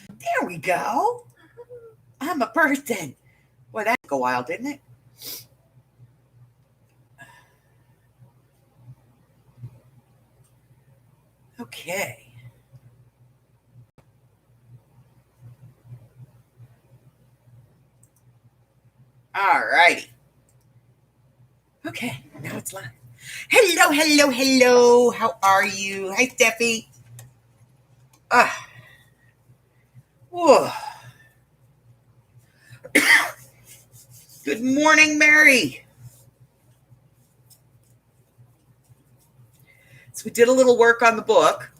There we go. I'm a person. Boy, that took a while, didn't it? Okay. All righty. Okay, now it's live. Hello, hello, hello. How are you? Hi, Steffi. Ah. Whoa. Good morning, Mary. So we did a little work on the book.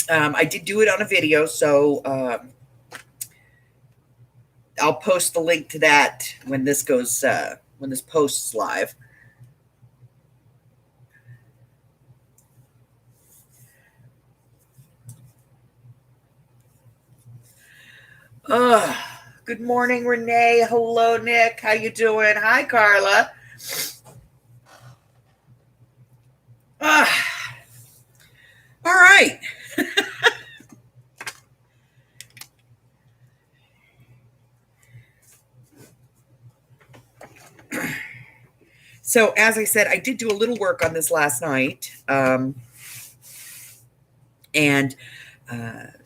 I did do it on a video, so I'll post the link to that when this goes when this posts live. Good morning, Renee. Hello, Nick. How you doing? Hi, Carla. All right. So, as I said, I did do a little work on this last night.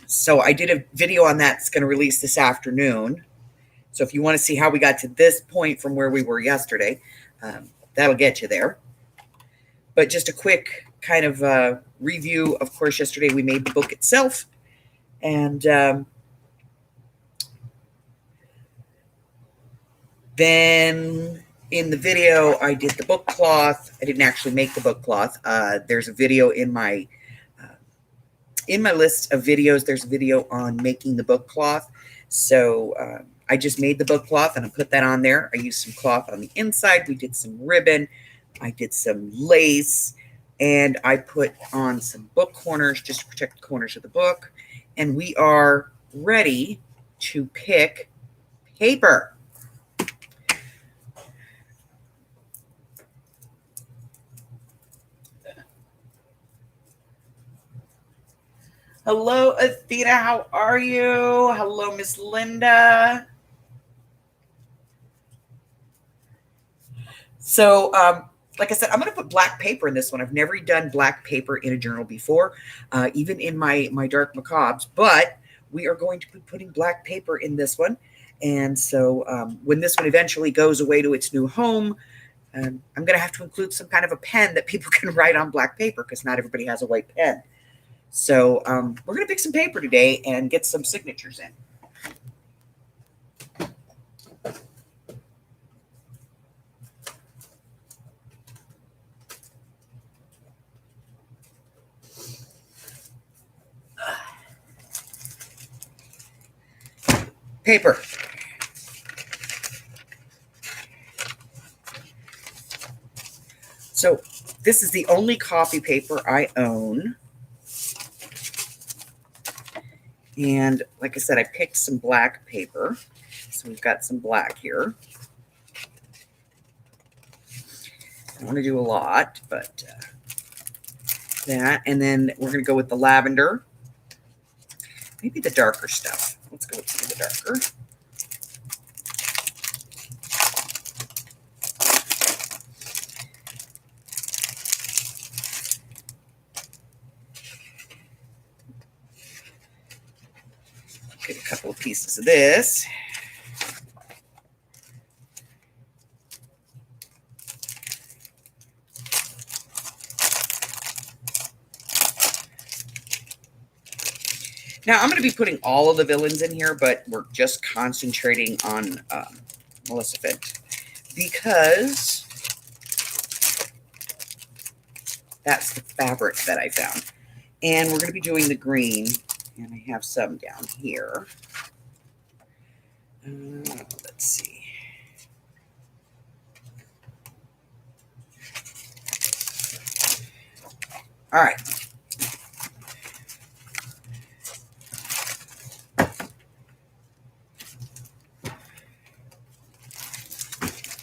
So I did a video on that. It's going to release this afternoon. So if you want to see how we got to this point from where we were yesterday, that'll get you there. But just a quick kind of review. Of course, yesterday we made the book itself. And then in the video, I did the book cloth. I didn't actually make the book cloth. There's a video in my list of videos. There's a video on making the book cloth. So I just made the book cloth and I put that on there. I used some cloth on the inside. We did some ribbon. I did some lace. And I put on some book corners just to protect the corners of the book. And we are ready to pick paper. Hello, Athena. How are you? Hello, Miss Linda. So, like I said, I'm going to put black paper in this one. I've never done black paper in a journal before, even in my dark macabres, but we are going to be putting black paper in this one. And so when this one eventually goes away to its new home, I'm going to have to include some kind of a pen that people can write on black paper because not everybody has a white pen. So we're going to pick some paper today and get some signatures in. Paper. So this is the only copy paper I own. And like I said, I picked some black paper. So we've got some black here. I don't want to do a lot, but that. And then we're going to go with the lavender. Maybe the darker stuff. Let's go with some of the darker. Get a couple of pieces of this. Now, I'm going to be putting all of the villains in here, but we're just concentrating on Maleficent because that's the fabric that I found. And we're going to be doing the green, and I have some down here. Let's see. All right.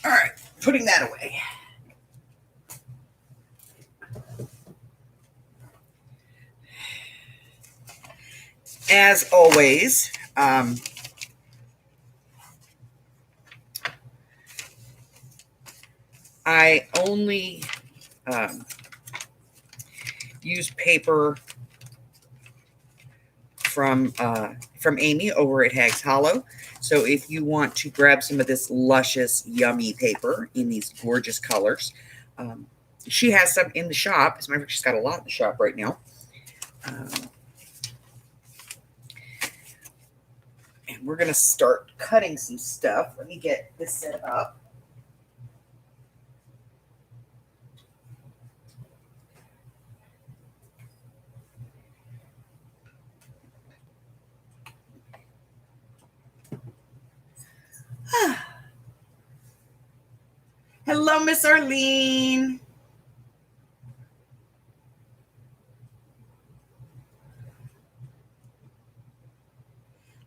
All right, putting that away. as always, I only use paper from Amy over at Hags Hollow. So if you want to grab some of this luscious, yummy paper in these gorgeous colors, she has some in the shop. As a matter of fact, she's got a lot in the shop right now. And we're going to start cutting some stuff. Let me get this set up. Hello, Miss Arlene.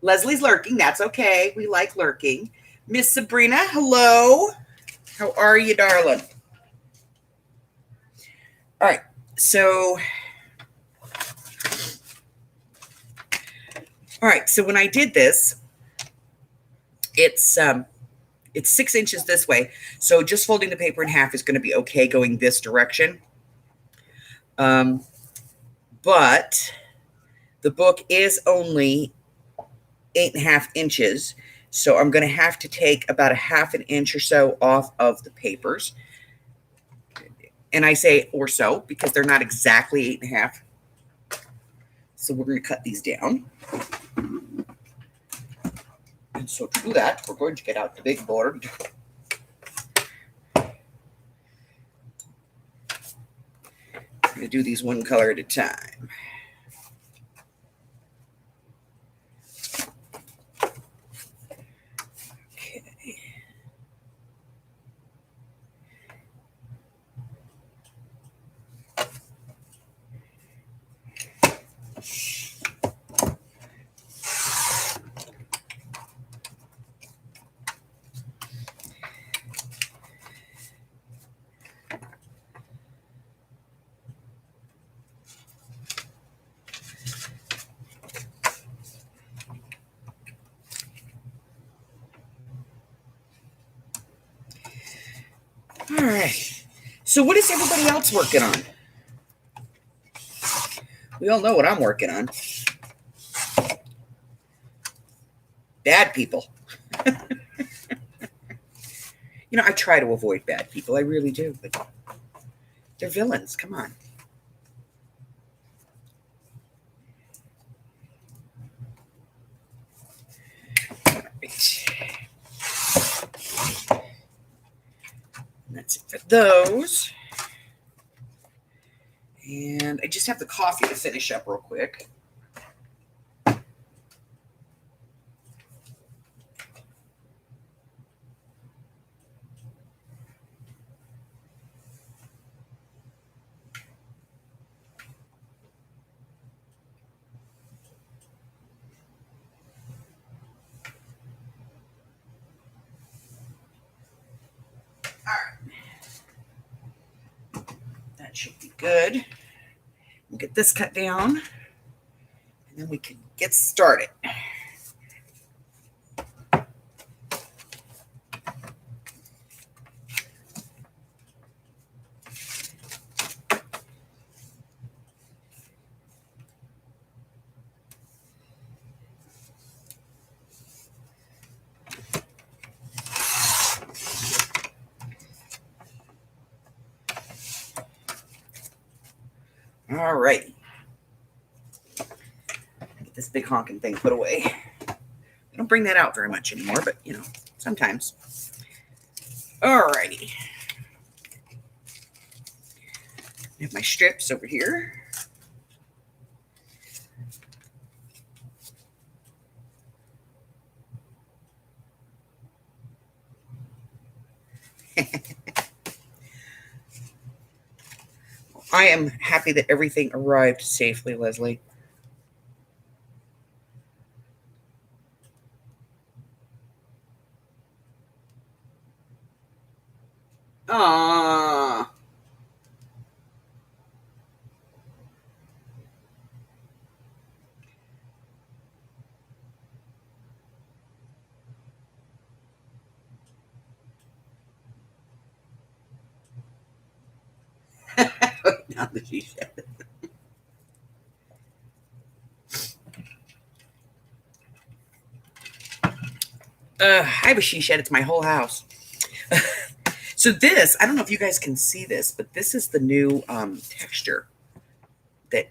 Leslie's lurking. That's okay. We like lurking. Miss Sabrina, hello. How are you, darling? All right. So, when I did this, it's 6 inches this way. So just folding the paper in half is going to be okay going this direction. But the book is only 8.5 inches. So I'm going to have to take about a half an inch or so off of the papers. And I say or so because they're not exactly 8.5. So we're going to cut these down. And so to do that, we're going to get out the big board. I'm going to do these one color at a time. Okay. All right. So what is everybody else working on? We all know what I'm working on. Bad people. I try to avoid bad people. I really do, but they're villains. Come on. All right. And that's it for those. And I just have the coffee to finish up real quick. That should be good. We'll get this cut down, and then we can get started. All right. Get this big honking thing put away. I don't bring that out very much anymore, but sometimes. All righty. I have my strips over here. I am happy that everything arrived safely, Leslie. Aww. Now the she shed. I have a she shed. It's my whole house. So this, I don't know if you guys can see this, but this is the new texture that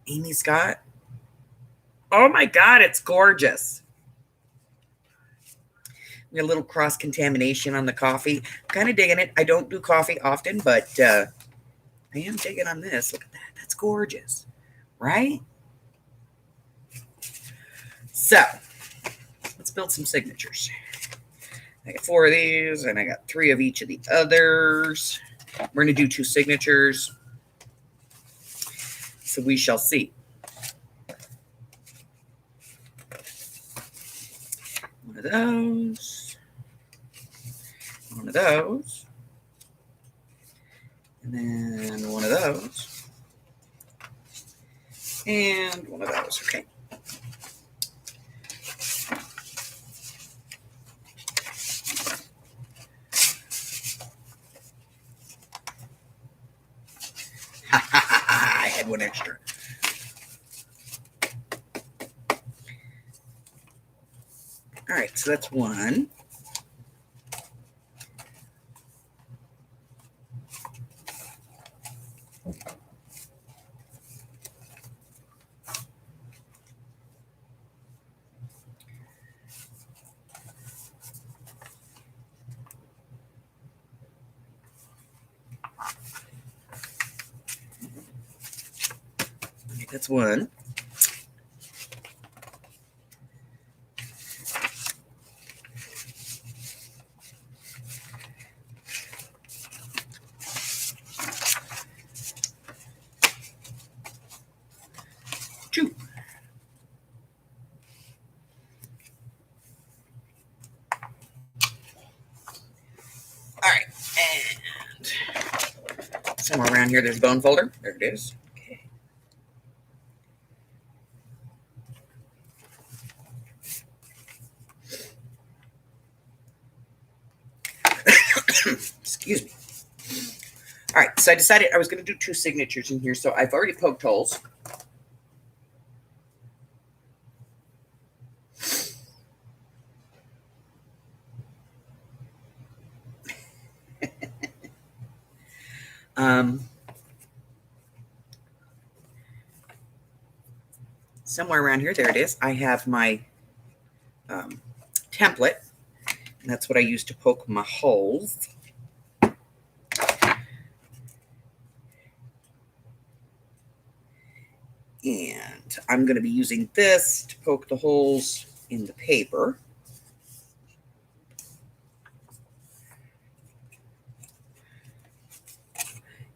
Amy's got. Oh my God, it's gorgeous. We got a little cross contamination on the coffee. Kind of digging it. I don't do coffee often, but I am digging on this. Look at that. That's gorgeous, right? So let's build some signatures. I got 4 of these, and I got 3 of each of the others. We're going to do 2 signatures. So we shall see. One of those. One of those. And then one of those. And one of those. Okay. I had one extra. All right, so that's one. Okay, that's one. Two. All right, and somewhere around here there's a bone folder. There it is. Okay. Excuse me. All right, so I decided I was going to do 2 signatures in here, so I've already poked holes. Somewhere around here, there it is. I have my template, and that's what I use to poke my holes. And I'm going to be using this to poke the holes in the paper.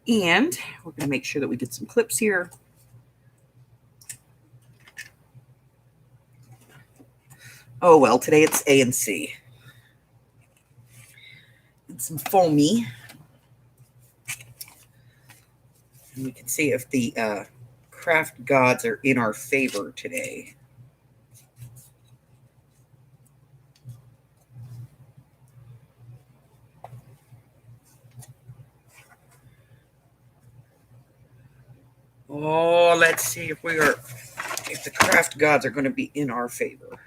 And we're going to make sure that we get some clips here. Oh, well, today it's A and C. And some foamy. And we can see if the craft gods are in our favor today. Oh, let's see if the craft gods are going to be in our favor.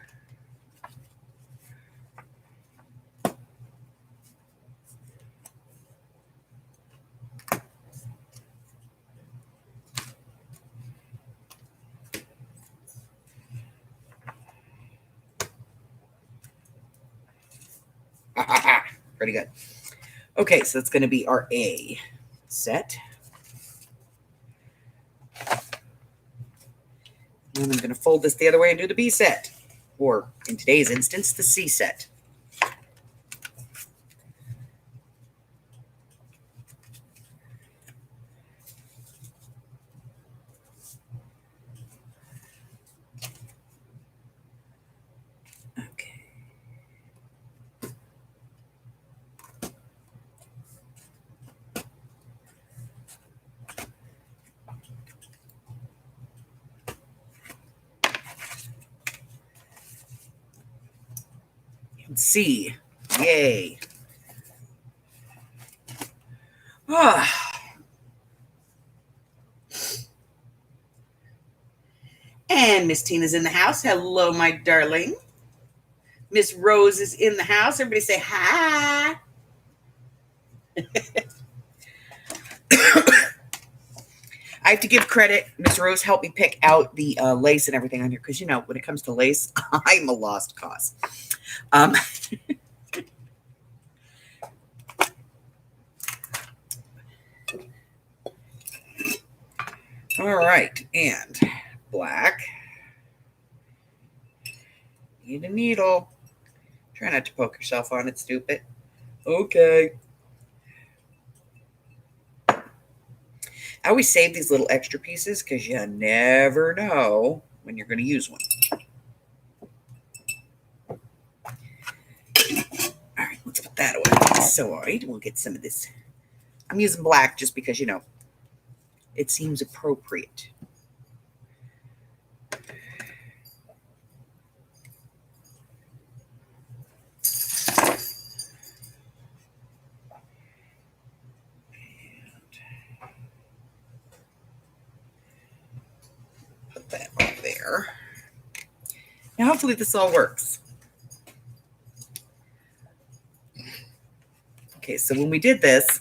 Pretty good. Okay, so that's going to be our A set. And I'm going to fold this the other way and do the B set. Or, in today's instance, the C set. Okay. C. Yay. Ah. And Miss Tina's in the house. Hello, my darling. Miss Rose is in the house. Everybody say hi. I have to give credit. Miss Rose helped me pick out the lace and everything on here because, you know, when it comes to lace, I'm a lost cause. All right, and black. Need a needle. Try not to poke yourself on it, stupid. Okay. I always save these little extra pieces because you never know when you're going to use one. All right, let's put that away. So, all right, we'll get some of this. I'm using black just because, you know, it seems appropriate. Put that on there. Now, hopefully this all works. Okay, so when we did this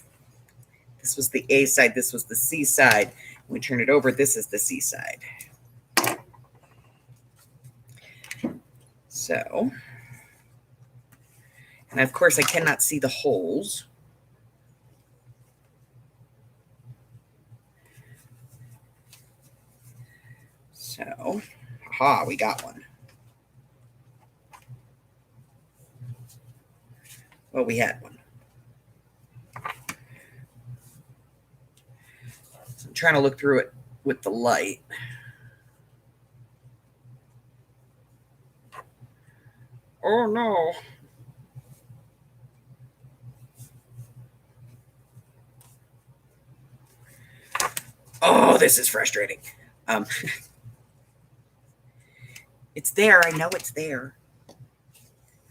was the A side, this was the C side. When we turn it over, this is the C side. So, and of course I cannot see the holes. So, aha, we got one. Well, we had one. So I'm trying to look through it with the light. Oh no. Oh, this is frustrating. It's there. I know it's there.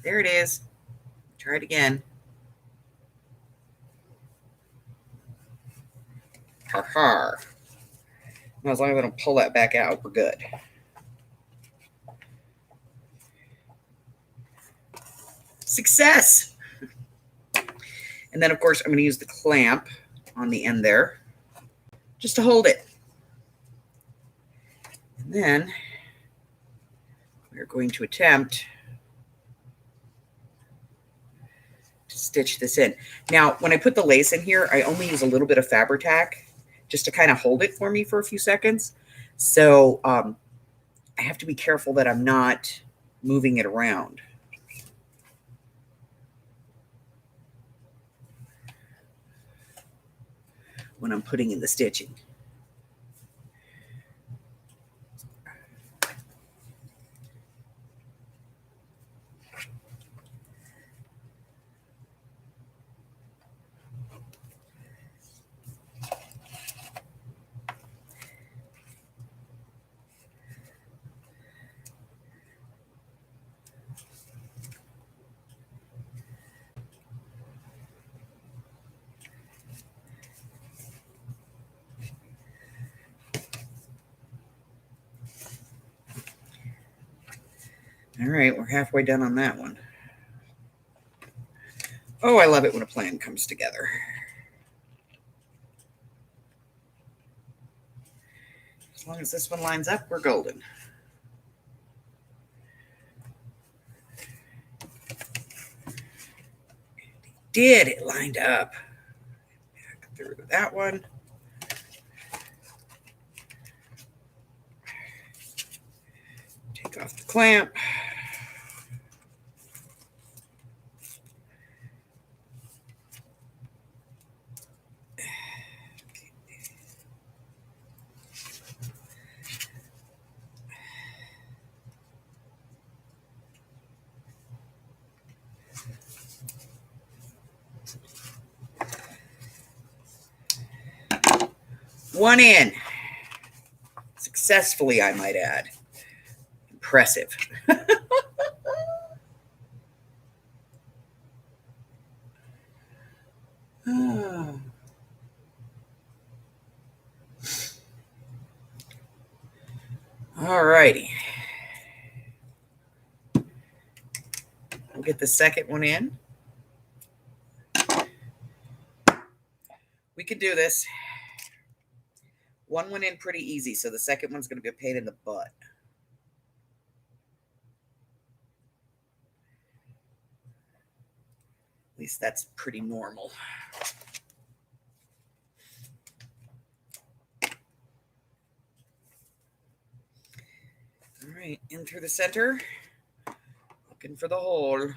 There it is. Try it again. Ha ha. Now, as long as I don't pull that back out, we're good. Success. And then, of course, I'm going to use the clamp on the end there just to hold it. And then we're going to attempt to stitch this in. Now, when I put the lace in here, I only use a little bit of Fabri-Tac just to kind of hold it for me for a few seconds. So I have to be careful that I'm not moving it around. When I'm putting in the stitching. All right, we're halfway done on that one. Oh, I love it when a plan comes together. As long as this one lines up, we're golden. It lined up. Back through that one. Take off the clamp. One in. Successfully, I might add. Impressive. All righty. We'll get the second one in. We can do this. One went in pretty easy, so the second one's going to be a pain in the butt. At least that's pretty normal. All right, in through the center, looking for the hole.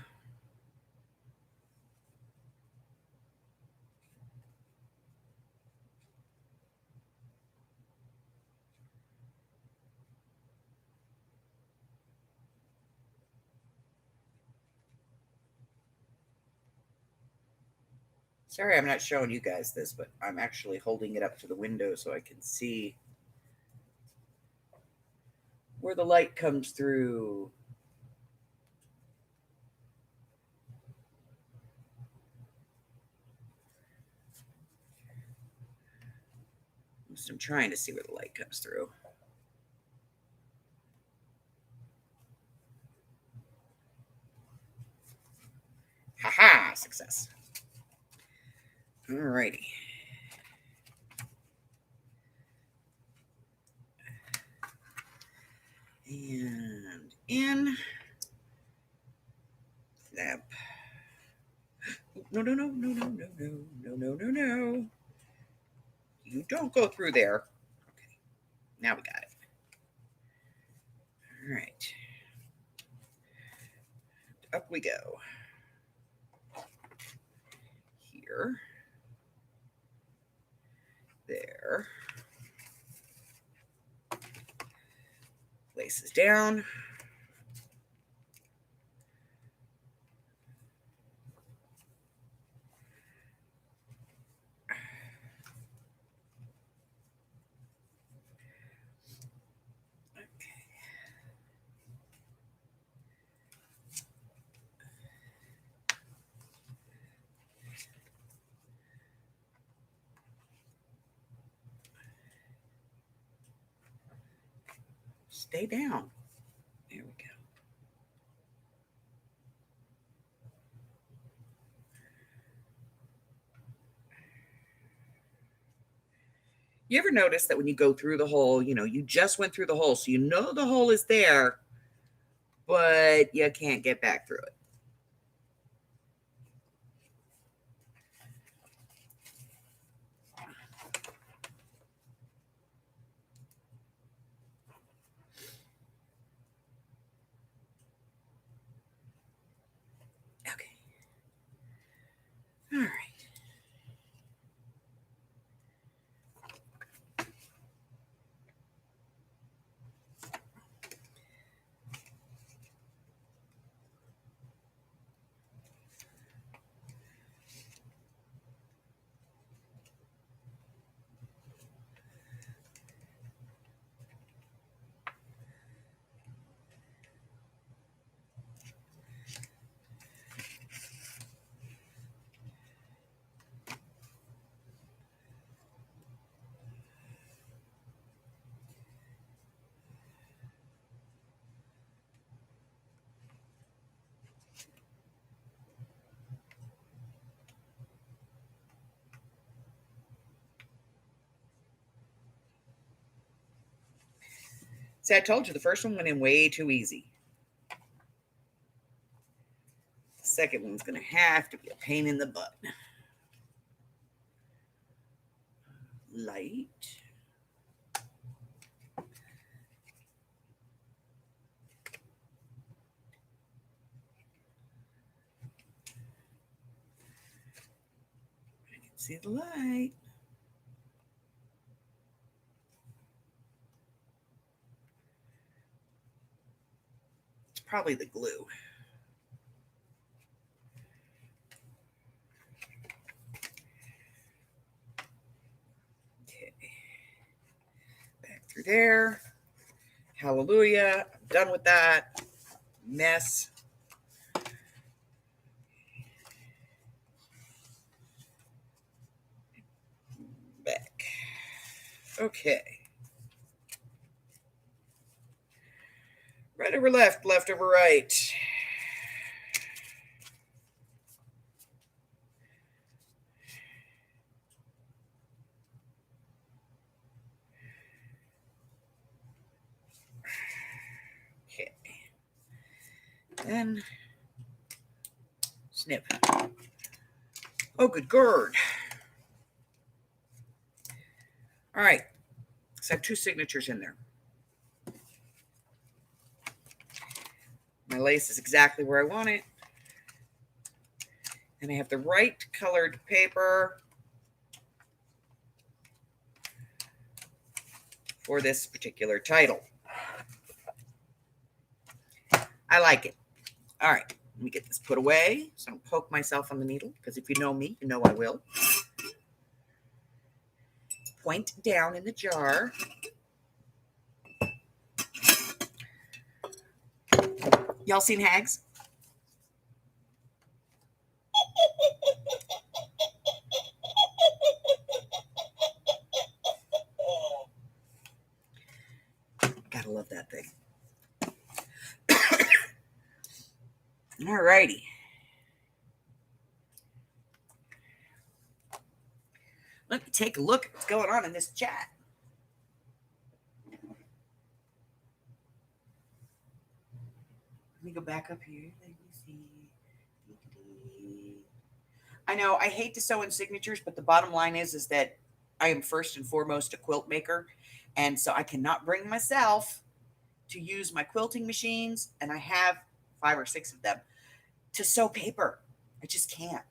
Sorry, I'm not showing you guys this, but I'm actually holding it up to the window so I can see where the light comes through. I'm trying to see where the light comes through. Haha, success. All righty. And in. Snap. No, no, no, no, no, no, no, no, no, no, no. You don't go through there. Okay, now we got it. All right. Up we go. Here. There. Laces down. Stay down. There we go. You ever notice that when you go through the hole, you just went through the hole, so you know the hole is there, but you can't get back through it? Okay. All right. See, I told you the first one went in way too easy. The second one's going to have to be a pain in the butt. Light. I can see the light. It's probably the glue. Okay. Back through there. Hallelujah. I'm done with that mess. Back. Okay. Right over left, left over right. Okay. Then snip. Oh, good gird. All right. So I have 2 signatures in there. My lace is exactly where I want it. And I have the right colored paper for this particular title. I like it. All right, let me get this put away so I don't poke myself on the needle, because if you know me, you know I will. Point down in the jar. Y'all seen Hags? Gotta love that thing. All righty. Let me take a look at what's going on in this chat. Let me go back up here. Let me see. I know I hate to sew in signatures, but the bottom line is that I am first and foremost a quilt maker. And so I cannot bring myself to use my quilting machines, and I have 5 or 6 of them, to sew paper. I just can't.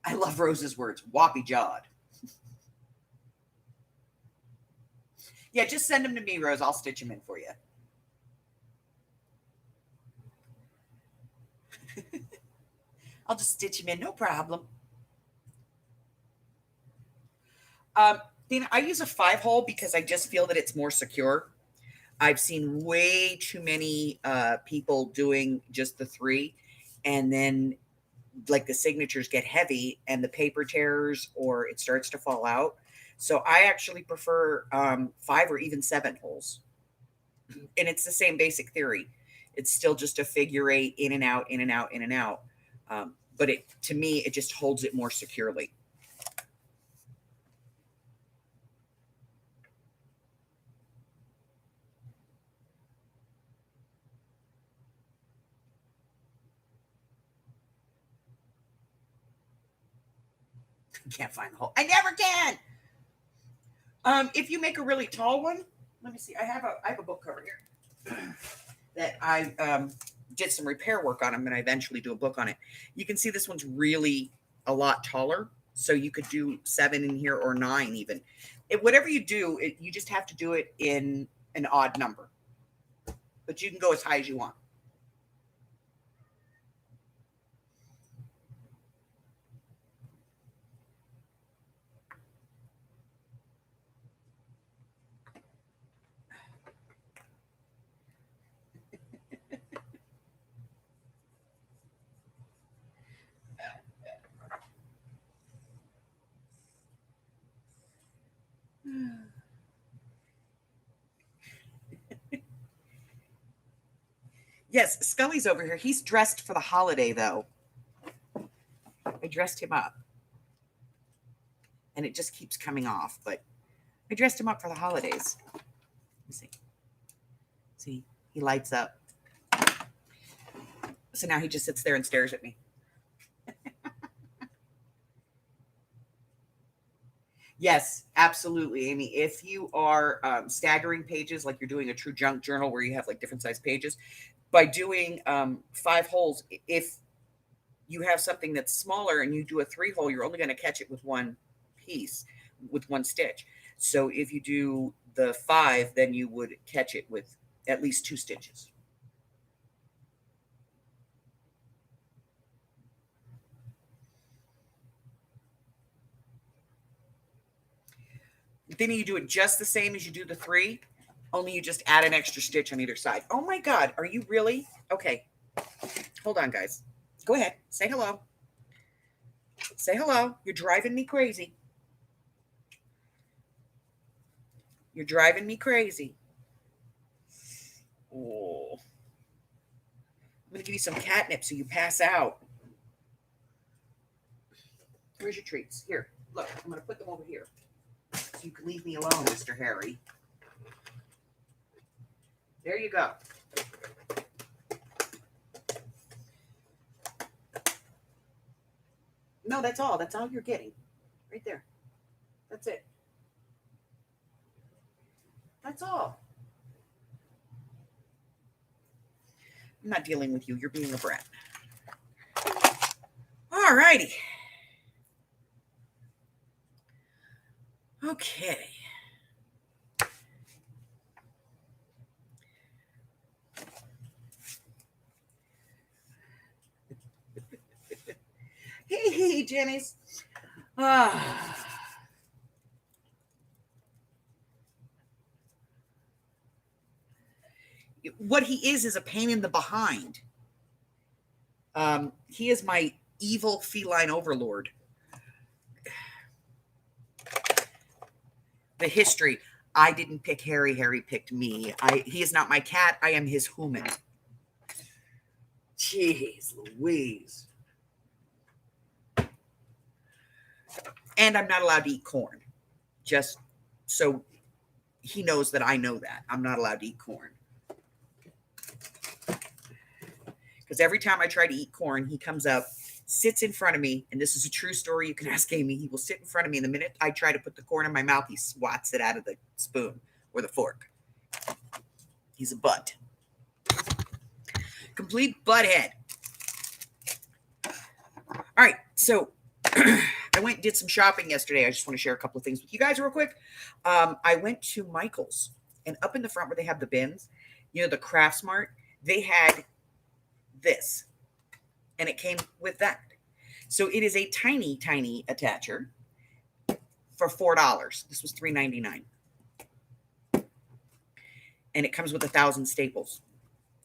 I love Rose's words, whoppy jawed. Yeah, just send them to me, Rose. I'll stitch them in for you. I'll just stitch them in, no problem. Dina, I use a 5-hole because I just feel that it's more secure. I've seen way too many people doing just the 3, and then like the signatures get heavy and the paper tears or it starts to fall out. So I actually prefer 5 or even 7 holes. And it's the same basic theory. It's still just a figure 8, in and out, in and out, in and out. But to me, it just holds it more securely. Can't find the hole. I never can. If you make a really tall one, let me see. I have a book cover here that I did some repair work on. I'm going to eventually do a book on it. You can see this one's really a lot taller, so you could do 7 in here or 9 even. Whatever you do, you just have to do it in an odd number, but you can go as high as you want. Yes, Scully's over here. He's dressed for the holiday, though. I dressed him up. And it just keeps coming off, but I dressed him up for the holidays. Let me see. See, he lights up. So now he just sits there and stares at me. Yes, absolutely, Amy. If you are staggering pages, like you're doing a true junk journal where you have like different size pages, by doing 5 holes, if you have something that's smaller and you do a 3-hole, you're only going to catch it with one piece, with one stitch. So if you do the 5, then you would catch it with at least 2 stitches. Then you do it just the same as you do the 3, only you just add an extra stitch on either side. Oh my God, are you really? Okay, hold on, guys. Go ahead, say hello. Say hello. You're driving me crazy. You're driving me crazy. Oh. I'm going to give you some catnip so you pass out. Where's your treats? Here, look, I'm going to put them over here so you can leave me alone, Mr. Harry. There you go. No, that's all. That's all you're getting. Right there. That's it. That's all. I'm not dealing with you. You're being a brat. All righty. Okay. Hey, Jenny's. What he is a pain in the behind. He is my evil feline overlord. The history. I didn't pick Harry. Harry picked me. He is not my cat. I am his human. Jeez Louise. And I'm not allowed to eat corn. Just so he knows that I know that. I'm not allowed to eat corn. Because every time I try to eat corn, he comes up, sits in front of me, and this is a true story. You can ask Amy. He will sit in front of me, and the minute I try to put the corn in my mouth, he swats it out of the spoon or the fork. He's a butt. Complete butthead. All right, so I went and did some shopping yesterday. I just want to share a couple of things with you guys real quick. I went to Michael's, and up in the front where they have the bins, you know, the Craftsmart, they had this, and it came with that. So it is a tiny, tiny attacher for $4. This was $3.99. And it comes with 1,000 staples.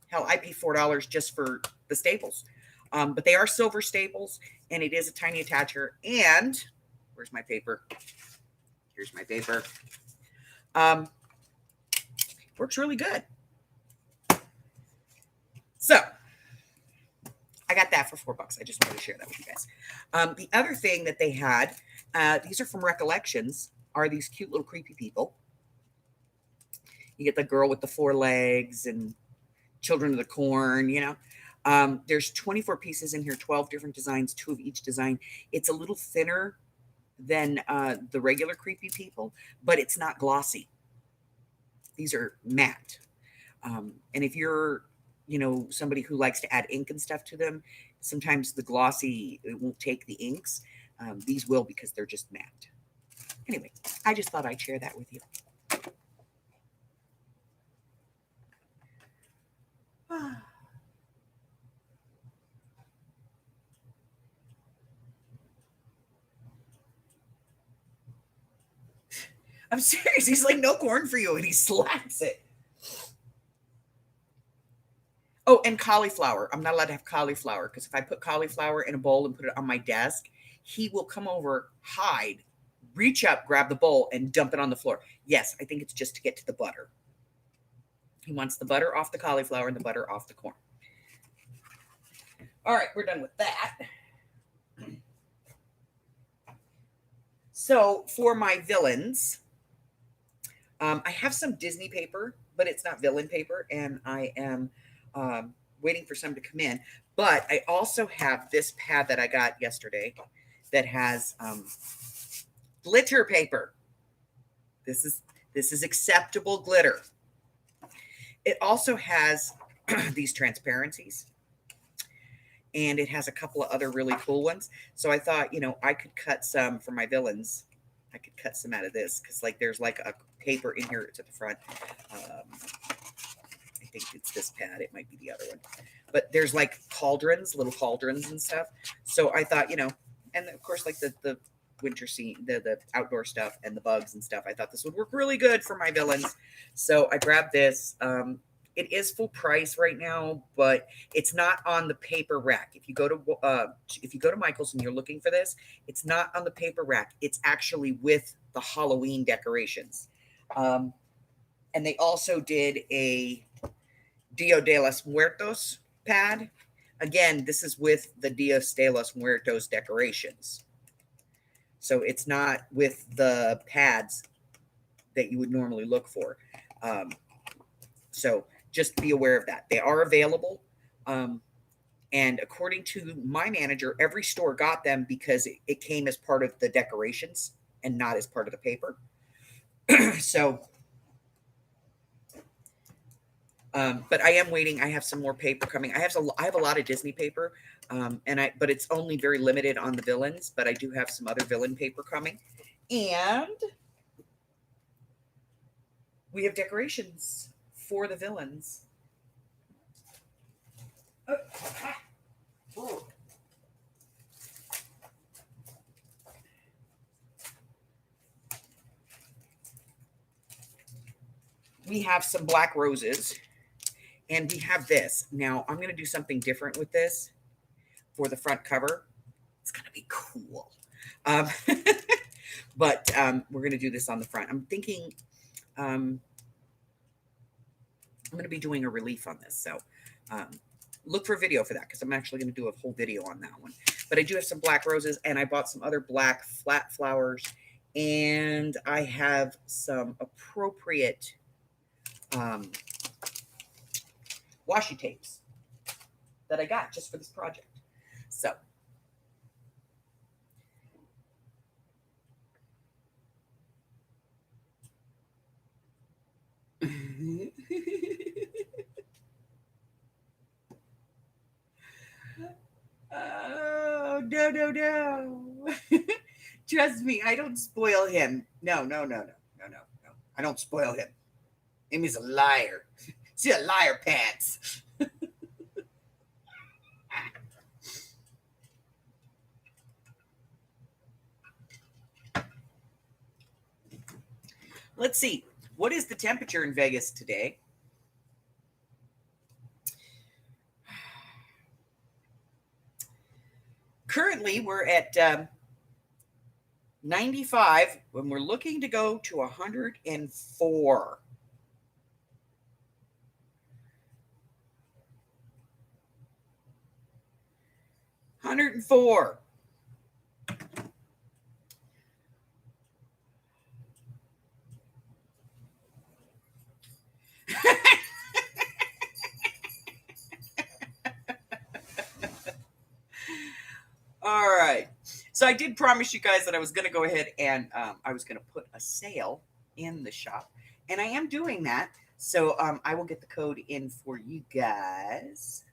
Hell, I pay $4 just for the staples. But they are silver staples, and it is a tiny attacher. And where's my paper? Here's my paper. Works really good. So I got that for $4. I just wanted to share that with you guys. The other thing that they had, these are from Recollections, are these cute little creepy people. You get the girl with the 4 legs and Children of the Corn, you know. There's 24 pieces in here, 12 different designs, 2 of each design. It's a little thinner than the regular creepy people, but it's not glossy. These are matte. And if you're, you know, somebody who likes to add ink and stuff to them, sometimes the glossy, it won't take the inks. These will, because they're just matte. Anyway, I just thought I'd share that with you. I'm serious. He's like, no corn for you. And he slaps it. Oh, and cauliflower. I'm not allowed to have cauliflower, because if I put cauliflower in a bowl and put it on my desk, he will come over, hide, reach up, grab the bowl, and dump it on the floor. Yes, I think it's just to get to the butter. He wants the butter off the cauliflower and the butter off the corn. All right, we're done with that. So for my villains, I have some Disney paper, but it's not villain paper, and I am waiting for some to come in. But I also have this pad that I got yesterday that has glitter paper. This is acceptable glitter. It also has these transparencies, and it has a couple of other really cool ones. So I thought, you know, I could cut some for my villains. I could cut some out of this, because like there's like a paper in here. It's at the front. I think it's this pad. It might be the other one. But there's like cauldrons, little cauldrons and stuff. So I thought, you know, and of course, like the winter scene, the outdoor stuff and the bugs and stuff. I thought this would work really good for my villains. So I grabbed this. It is full price right now, but it's not on the paper rack. If you go to Michael's and you're looking for this, it's not on the paper rack. It's actually with the Halloween decorations. And they also did a Dia de los Muertos pad. Again, this is with the Dia de los Muertos decorations. So it's not with the pads that you would normally look for. So just be aware of that. They are available. And according to my manager, every store got them because it came as part of the decorations and not as part of the paper. So, but I am waiting. I have some more paper coming. I have a lot of Disney paper, but it's only very limited on the villains. But I do have some other villain paper coming, and we have decorations for the villains. Oh. We have some black roses, and we have this. Now, I'm going to do something different with this for the front cover. It's going to be cool. But we're going to do this on the front. I'm thinking I'm going to be doing a relief on this. So look for a video for that because I'm actually going to do a whole video on that one. But I do have some black roses, and I bought some other black flat flowers, and I have some appropriate washi tapes that I got just for this project. So oh, no. Trust me, I don't spoil him. No. I don't spoil him. Amy's a liar. She's a liar pants. Let's see. What is the temperature in Vegas today? Currently, we're at 95 when we're looking to go to 104. All right. So I did promise you guys that I was going to go ahead and I was going to put a sale in the shop. And I am doing that. So I will get the code in for you guys.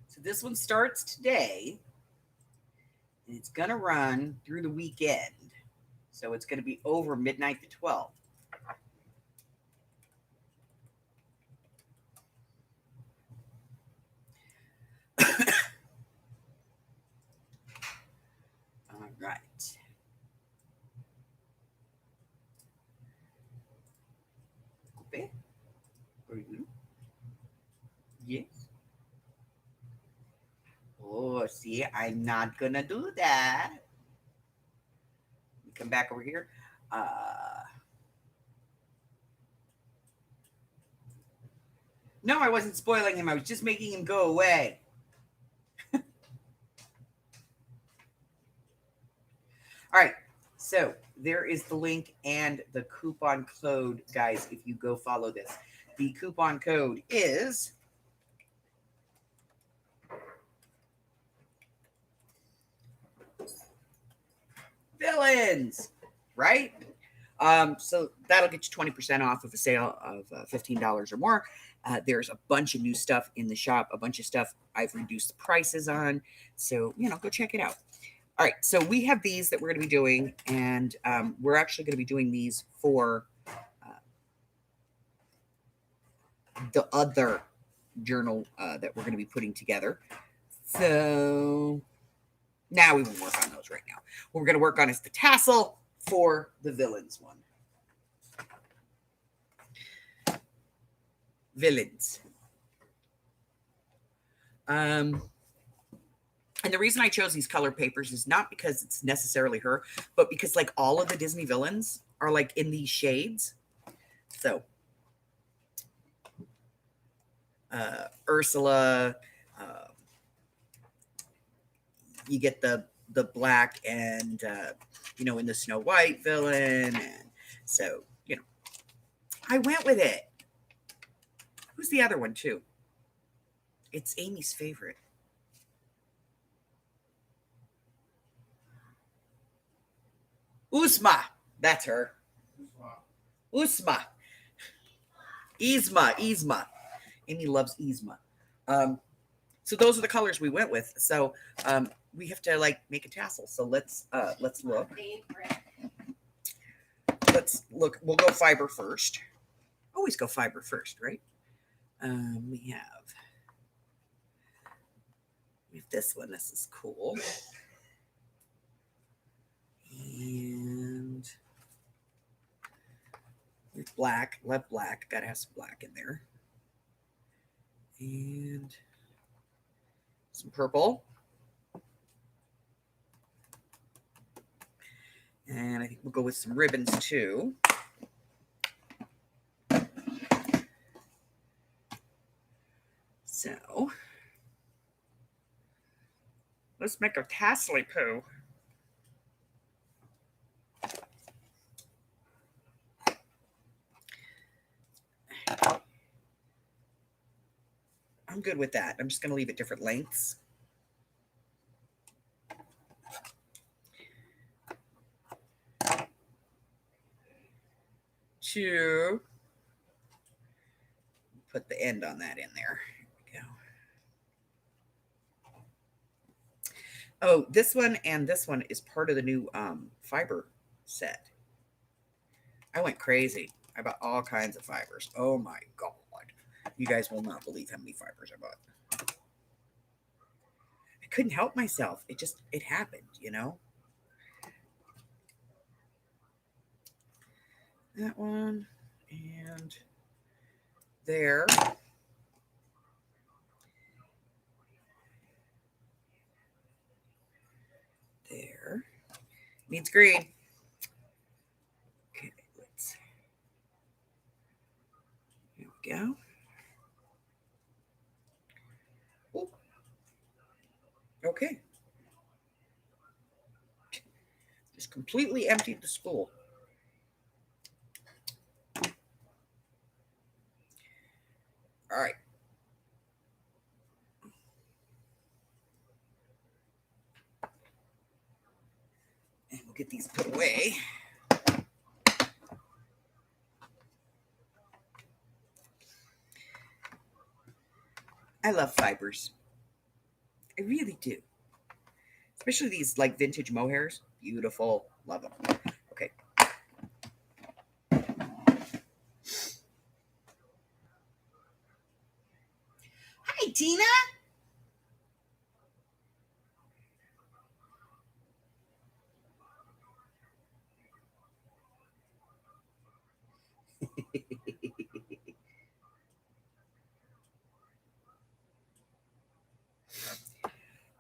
So this one starts today, and it's going to run through the weekend. So it's going to be over midnight the 12th. All right. Okay. Yes. Oh, see, I'm not going to do that. Come back over here. No, I wasn't spoiling him. I was just making him go away. All right. So there is the link and the coupon code, guys, if you go follow this. The coupon code is villains, right? So that'll get you 20% off of a sale of $15 or more. There's a bunch of new stuff in the shop, a bunch of stuff I've reduced the prices on. So, go check it out. All right, so we have these that we're going to be doing, and we're actually going to be doing these for the other journal that we're going to be putting together. So now we won't work on those right now. What we're going to work on is the tassel for the villains one. Villains. And the reason I chose these color papers is not because it's necessarily her, but because like all of the Disney villains are like in these shades. So Ursula, you get the black and in the Snow White villain, and so I went with it. Who's the other one too? It's Amy's favorite. Uzma. That's her. Uzma. Yzma. Amy loves Yzma. So those are the colors we went with. So we have to like make a tassel. So let's look. Let's look. We'll go fiber first. Always go fiber first, right? We have this one. This is cool. And with black, love black. Gotta have some black in there. And some purple. And I think we'll go with some ribbons too. So let's make a tassely poo. I'm good with that. I'm just going to leave it different lengths. To put the end on that in there. There we go. Oh, this one and this one is part of the new fiber set. I went crazy. I bought all kinds of fibers. Oh my God. You guys will not believe how many fibers I bought. I couldn't help myself. It happened, That one and there. There. Needs green. Okay, here we go. Ooh. Okay. Just completely emptied the spool. All right. And we'll get these put away. I love fibers. I really do. Especially these like vintage mohairs. Beautiful. Love them. Okay. Hi, Tina.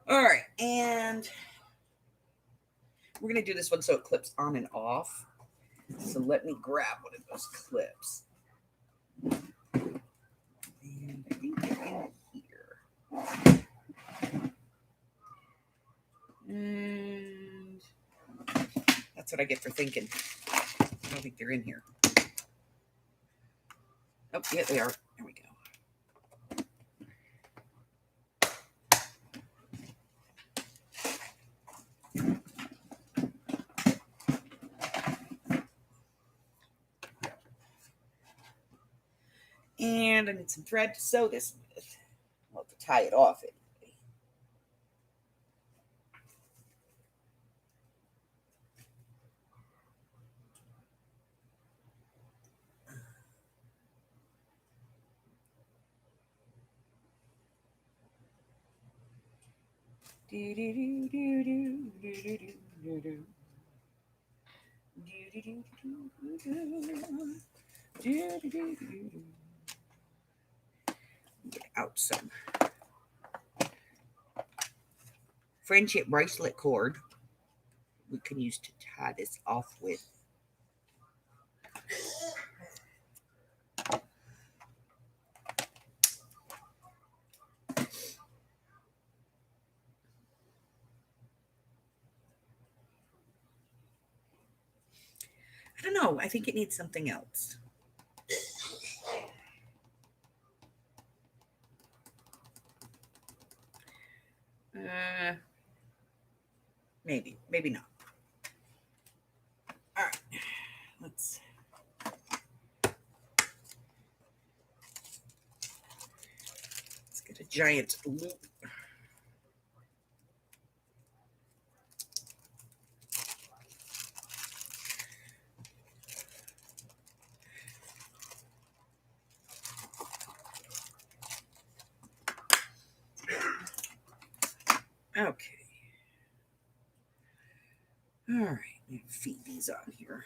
All right. And we're going to do this one so it clips on and off. So let me grab one of those clips. And I think they're in here. And that's what I get for thinking. I don't think they're in here. Oh, yeah, they are. There we go. And I need some thread to sew this with. I'll have to tie it off anyway. Get out some friendship bracelet cord we can use to tie this off with. I don't know. I think it needs something else. Maybe not. All right, let's get a giant loop. Okay. All right, feed these on here.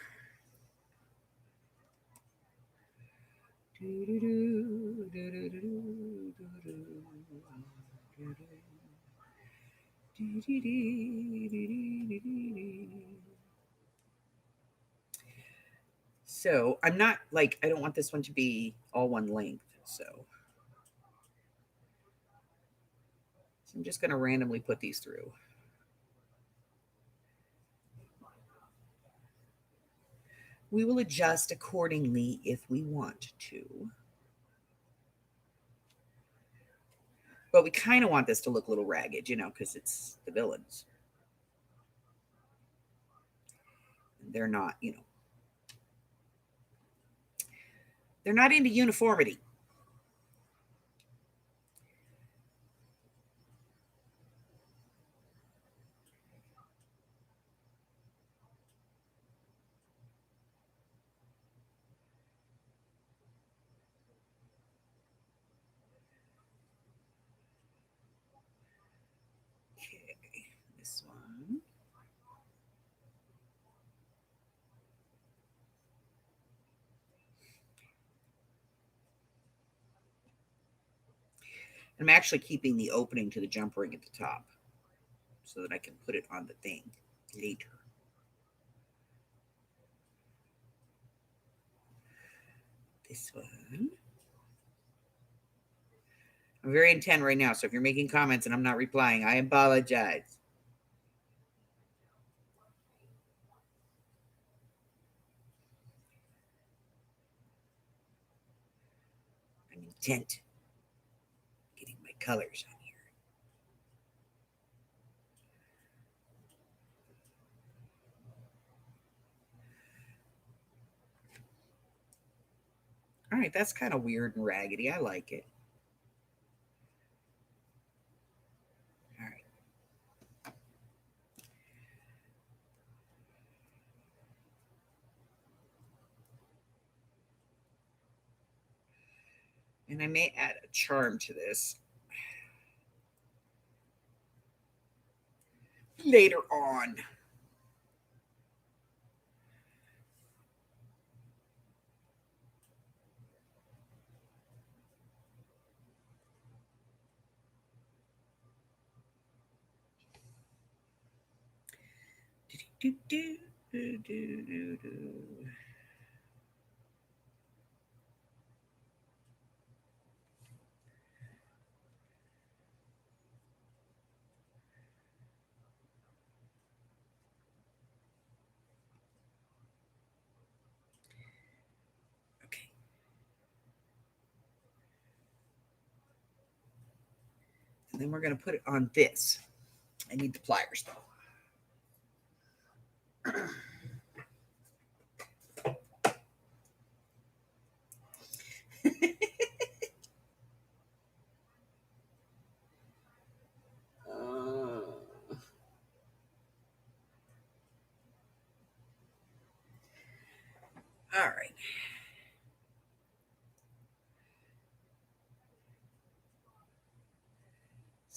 So I'm not like, I don't want this one to be all one length. So I'm just going to randomly put these through. We will adjust accordingly if we want to. But we kind of want this to look a little ragged, you know, because it's the villains. They're not, you know, they're not into uniformity. Okay, this one. I'm actually keeping the opening to the jump ring at the top so that I can put it on the thing later. This one. I'm very intent right now, so if you're making comments and I'm not replying, I apologize. I'm intent getting my colors on here. All right, that's kind of weird and raggedy. I like it. All right. And I may add a charm to this later on. Do, do, do, do, do, do. Okay. And then we're going to put it on this. I need the pliers though. All right.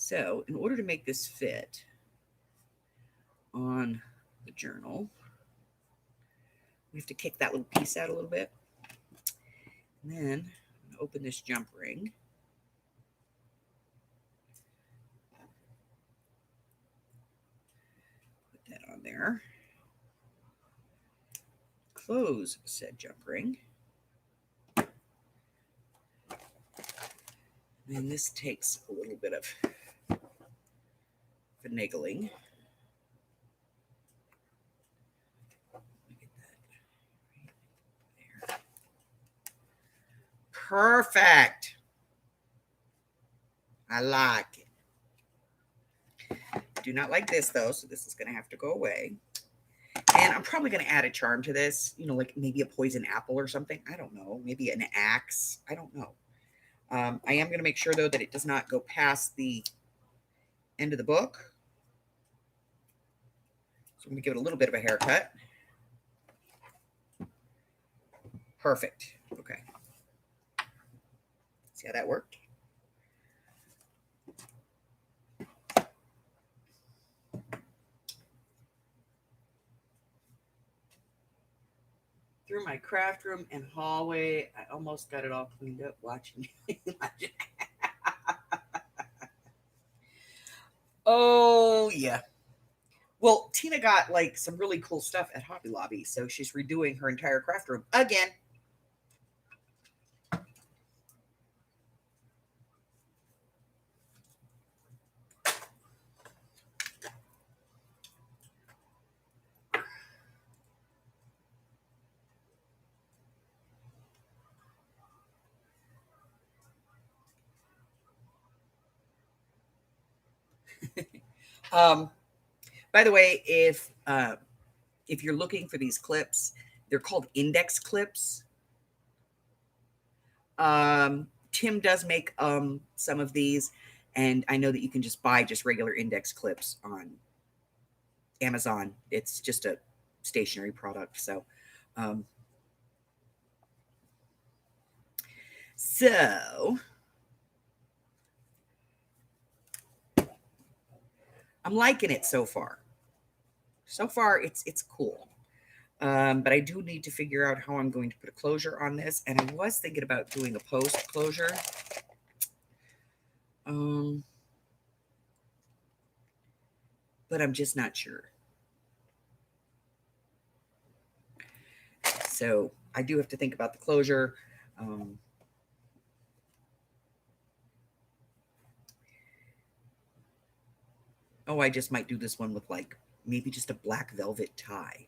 So in order to make this fit on the journal, we have to kick that little piece out a little bit. And then open this jump ring. Put that on there. Close said jump ring. And this takes a little bit of finagling. Get that right there. Perfect. I like it. Do not like this though, so this is going to have to go away. And I'm probably going to add a charm to this, like maybe a poison apple or something. I don't know. Maybe an axe. I don't know. I am going to make sure, though, that it does not go past the end of the book. So I'm going to give it a little bit of a haircut. Perfect. Okay. See how that worked? Through my craft room and hallway, I almost got it all cleaned up watching you. Oh, yeah. Well, Tina got like some really cool stuff at Hobby Lobby, so she's redoing her entire craft room again. By the way, if you're looking for these clips, they're called index clips. Tim does make some of these, and I know that you can just buy just regular index clips on Amazon. It's just a stationery product. So I'm liking it so far. So far, it's cool. But I do need to figure out how I'm going to put a closure on this. And I was thinking about doing a post closure. But I'm just not sure. So I do have to think about the closure. Oh, I just might do this one with like maybe just a black velvet tie.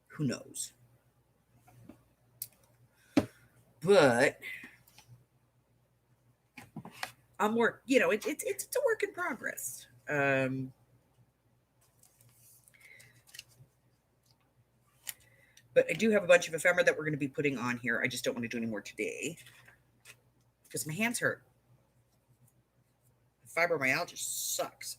Who knows? But I'm work. It's a work in progress. But I do have a bunch of ephemera that we're going to be putting on here. I just don't want to do any more today because my hands hurt. Fibromyalgia sucks.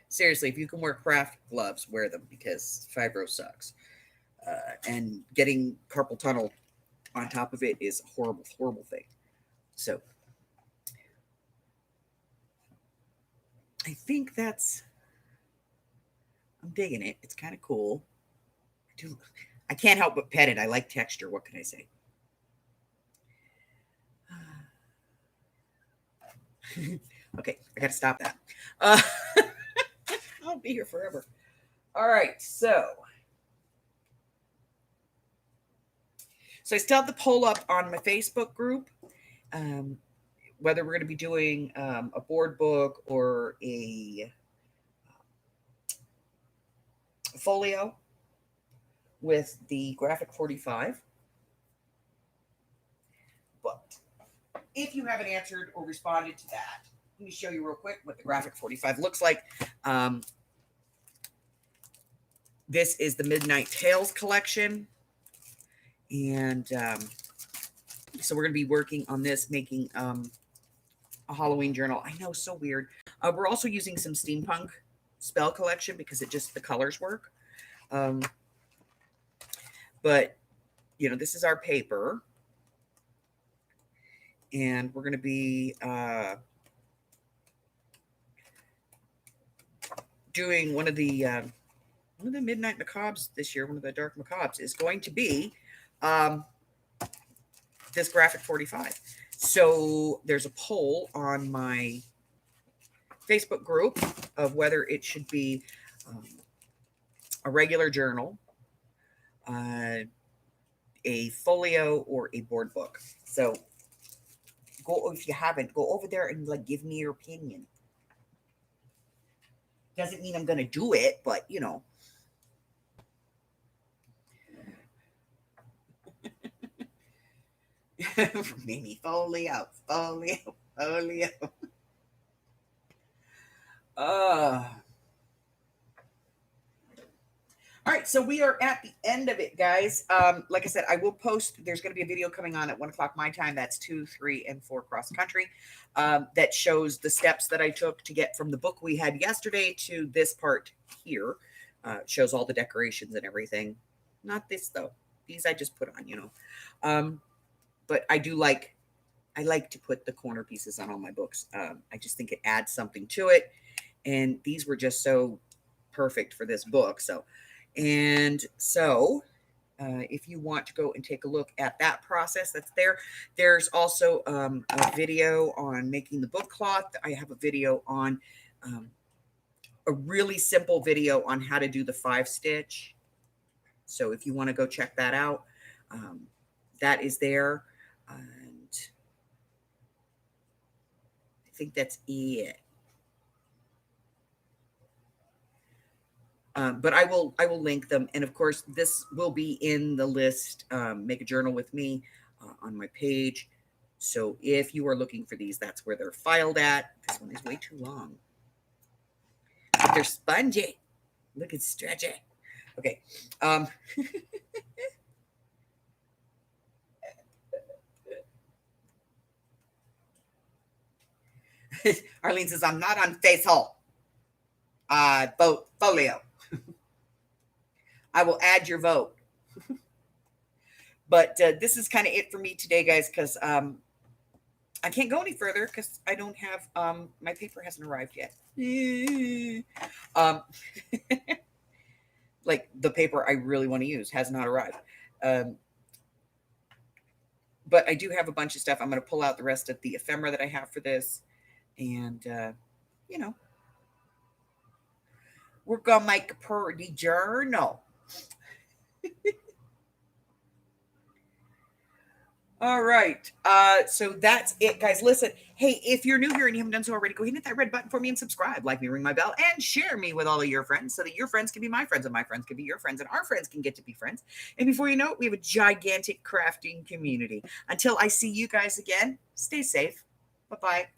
Seriously, if you can wear craft gloves, wear them because fibro sucks. And getting carpal tunnel on top of it is a horrible, horrible thing. So I think I'm digging it. It's kind of cool. I can't help but pet it. I like texture. What can I say? Okay, I got to stop that. I'll be here forever. All right, so I still have the poll up on my Facebook group, whether we're going to be doing a board book or a folio with the Graphic 45. But if you haven't answered or responded to that, let me show you real quick what the Graphic 45 looks like. This is the Midnight Tales collection. And so we're going to be working on this, making a Halloween journal. I know, so weird. We're also using some steampunk spell collection because the colors work. But this is our paper, and we're going to be doing one of the midnight macabres this year. One of the dark macabres is going to be this graphic 45. So there's a poll on my Facebook group of whether it should be a regular journal, a folio, or a board book. So if you haven't, go over there and give me your opinion. Doesn't mean I'm going to do it, but maybe folio. All right, so we are at the end of it, guys. Like I said, I will post. There's going to be a video coming on at 1 o'clock my time. That's 2, 3, and 4 cross country. That shows the steps that I took to get from the book we had yesterday to this part here. Shows all the decorations and everything. Not this though. These I just put on, but I like to put the corner pieces on all my books. I just think it adds something to it, and these were just so perfect for this book. So if you want to go and take a look at that process, that's there. There's also a video on making the book cloth. I have a video on a really simple video on how to do the 5-stitch. So if you want to go check that out, that is there. And I think that's it. But I will link them, and of course this will be in the list. Make a journal with me on my page. So if you are looking for these, that's where they're filed at. This one is way too long. But they're spongy. Look, it's stretchy. Okay. Arlene says, I'm not on Facehole. Vote folio. I will add your vote. But this is kind of it for me today, guys, because I can't go any further because I don't have my paper hasn't arrived yet. Like the paper I really want to use has not arrived. But I do have a bunch of stuff. I'm going to pull out the rest of the ephemera that I have for this. And, we're going to make a pretty journal. All right. So that's it, guys. Listen, hey, if you're new here and you haven't done so already, go ahead and hit that red button for me and subscribe, like me, ring my bell, and share me with all of your friends so that your friends can be my friends and my friends can be your friends and our friends can get to be friends. And before you know it, we have a gigantic crafting community. Until I see you guys again, stay safe. Bye-bye.